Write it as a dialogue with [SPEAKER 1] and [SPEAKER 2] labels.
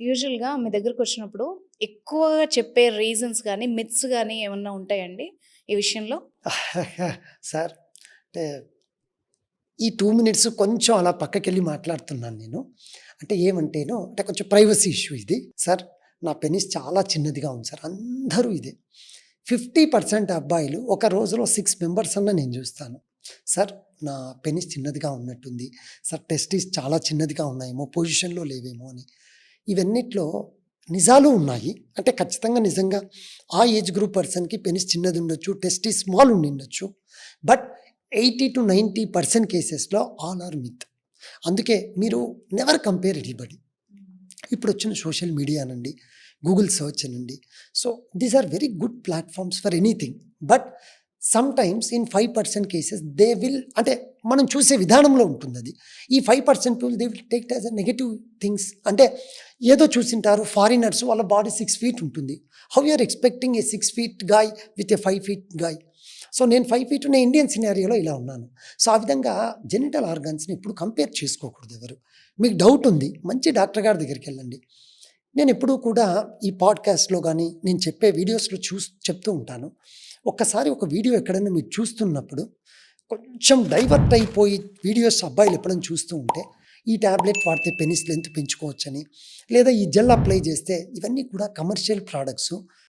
[SPEAKER 1] యూజువల్‌గా మీ దగ్గరకొచ్చినప్పుడు ఎక్కువగా చెప్పే రీజన్స్ గాని, మిత్స్ గాని ఏమన్నా ఉంటాయండి ఈ విషయంలో?
[SPEAKER 2] సార్ అంటే ఈ 2 మినిట్స్ కొంచెం అలా పక్కకెళ్ళి మాట్లాడుతున్నాను నేను. అంటే ఏమంటేను అంటే కొంచెం ప్రైవసీ ఇష్యూ ఇది. సార్ నా పెనిస్ చాలా చిన్నదిగా ఉంది సార్. అందరూ ఇదే. 50% అబ్బాయిలు ఒక రోజులో 6 మెంబర్స్ అన్నా నేను చూస్తాను. సార్ నా పెనిస్ చిన్నదిగా ఉన్నట్టుంది. సార్ టెస్టిస్ చాలా చిన్నదిగా ఉన్నాయేమో, పొజిషన్‌లో లేవేమో అని. ఇవన్నిట్లో నిజాలు ఉన్నాయి. అంటే ఖచ్చితంగా నిజంగా ఆ ఏజ్ గ్రూప్ పర్సన్‌కి పెనిస్ చిన్నదుండొచ్చు, టెస్టిస్ స్మాల్ ఉండిండొచ్చు. బట్ 80-90% కేసెస్‌లో ఆల్ ఆర్ మిత్. అందుకే మీరు నెవర్ కంపేర్ ఎనీబడీ. ఇప్పుడొచ్చిన సోషల్ మీడియా అనండి, గూగుల్ సెర్చ్ అనండి. So, these are very good platforms for anything. But sometimes in 5% cases they will అంటే మనం చూసే విధానంలో ఉంటుందది. ఈ 5% people they will take it as a negative things. అంటే ఏదో చూసింటారు ఫారినర్స్ వాళ్ళ బాడీ 6 ఫీట్ ఉంటుంది. How you are expecting a 6 feet guy with a 5 feet guy. So, నేను 5 ఫీట్ ఉన్న ఇండియన్ సినారియోలో ఇలా ఉన్నాను. సో, ఆ విధంగా జెనిటల్ ఆర్గాన్స్‌ని ఎప్పుడు కంపేర్ చేసుకోకూడదు ఎవరు. మీకు డౌట్ ఉంది, మంచి డాక్టర్ గారి దగ్గరికెళ్ళండి. నేనెప్పుడూ కూడా ఈ పాడ్‌కాస్ట్‌లో గానీ, నేను చెప్పే వీడియోస్‌లో చెప్తూ ఉంటాను. ఒక్కసారి ఒక వీడియో ఎక్కడైనా మీరు చూస్తున్నప్పుడు, కొంచెం డైవర్ట్ అయిపోయి వీడియోస్ అబ్బాయిలు ఎప్పుడైనా చూస్తూ ఉంటే, ఈ టాబ్లెట్ వాడితే పెనిస్ లెంత్ పెంచుకోవచ్చని, లేదా ఈ జెల్ అప్లై చేస్తే ఇవన్నీ కూడా కమర్షియల్ ప్రొడక్ట్సు.